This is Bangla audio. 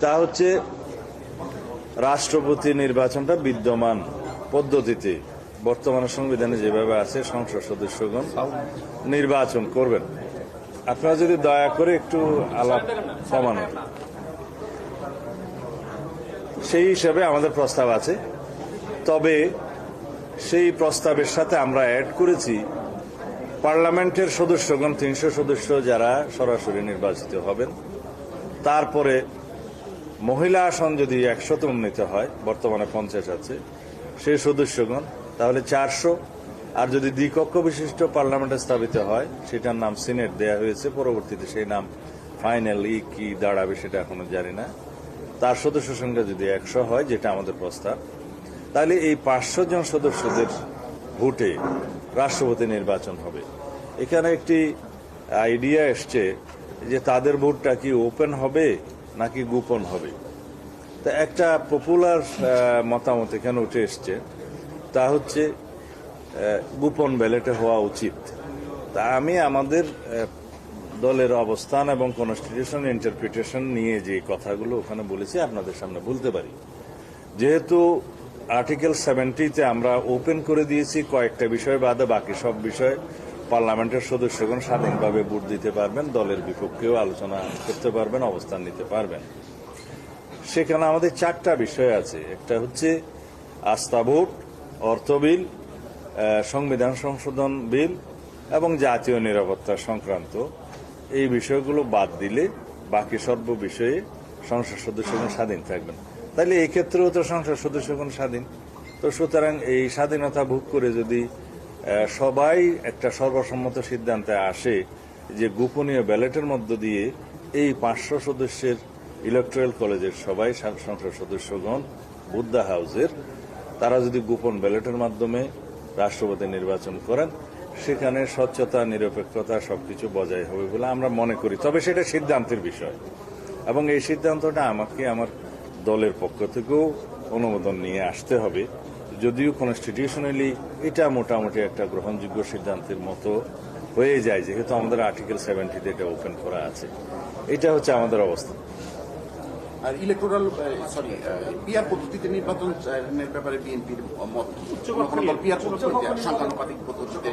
তা হচ্ছে রাষ্ট্রপতি নির্বাচনটা বিদ্যমান পদ্ধতিতে বর্তমানে সংবিধানে যেভাবে আছে সংসদ সদস্যগণ নির্বাচন করবেন। আপনারা যদি দয়া করে একটু আলাপ কমানো, সেই হিসাবে আমাদের প্রস্তাব আছে। তবে সেই প্রস্তাবের সাথে আমরা অ্যাড করেছি পার্লামেন্টের সদস্যগণ 300 সদস্য যারা সরাসরি নির্বাচিত হবেন, তারপরে মহিলা আসন যদি 100 উন্নীত হয়, বর্তমানে 50 আছে, সেই সদস্যগণ তাহলে 400। আর যদি দ্বিকক্ষ বিশিষ্ট পার্লামেন্টে স্থাপিত হয়, সেটার নাম সিনেট দেয়া হয়েছে, পরবর্তীতে সেই নাম ফাইনালি কি দাঁড়াবে সেটা এখনো জানি না। তার সদস্য সংখ্যা যদি 100 হয়, যেটা আমাদের প্রস্তাব, তাহলে এই 500 জন সদস্যদের ভোটে রাষ্ট্রপতি নির্বাচন হবে। এখানে একটি আইডিয়া এসছে যে তাদের ভোটটা কি ওপেন হবে নাকি গোপন হবে। তা একটা পপুলার মতামত এখানে উঠে এসছে, তা হচ্ছে গোপন ব্যালটে হওয়া উচিত। তা আমি আমাদের দলের অবস্থান এবং কনস্টিটিউশন ইন্টারপ্রিটেশন নিয়ে যে কথাগুলো ওখানে বলেছি আপনাদের সামনে বলতে পারি। যেহেতু আর্টিকেল 70-তে আমরা ওপেন করে দিয়েছি, কয়েকটা বিষয় বাদে বাকি সব বিষয় পার্লামেন্টের সদস্যগণ স্বাধীনভাবে ভোট দিতে পারবেন, দলের বিপক্ষেও আলোচনা করতে পারবেন, অবস্থান নিতে পারবেন। সেখানে আমাদের 4টা বিষয় আছে। একটা হচ্ছে আস্থা ভোট, অর্থ বিল, সংবিধান সংশোধন বিল এবং জাতীয় নিরাপত্তা সংক্রান্ত এই বিষয়গুলো বাদ দিলে বাকি সর্ব বিষয়ে সংসদ সদস্যগণ স্বাধীন থাকবেন। তাহলে এই ক্ষেত্রেও তো সংসদ সদস্যগণ স্বাধীন। তো সুতরাং এই স্বাধীনতা ভোগ করে যদি সবাই একটা সর্বসম্মত সিদ্ধান্তে আসে যে গোপনীয় ব্যালটের মধ্য দিয়ে এই 500 সদস্যের ইলেকট্রাল কলেজের সবাই সংসদ সদস্যগণ বুদ্ধা হাউসের, তারা যদি গোপন ব্যালটের মাধ্যমে রাষ্ট্রপতি নির্বাচন করেন, সেখানে স্বচ্ছতা, নিরপেক্ষতা সবকিছু বজায় হবে বলে আমরা মনে করি। তবে সেটা সিদ্ধান্তের বিষয় এবং এই সিদ্ধান্তটা আমাকে আমার দলের পক্ষ থেকেও অনুমোদন নিয়ে আসতে হবে। যদিও কনস্টিটিউশনালি এটা মোটামুটি একটা গ্রহণযোগ্য সিদ্ধান্তের মতো হয়ে যায়, যেহেতু আমাদের আর্টিকেল 70-তে এটা ওপেন করা আছে। এটা হচ্ছে আমাদের অবস্থা। আর ইলেকটোরাল পিআর পদ্ধতিতে নির্বাচনের ব্যাপারে বিএনপির মত, পিআর পদ্ধতিতে সংখ্যানুপাতিক পদ্ধতিতে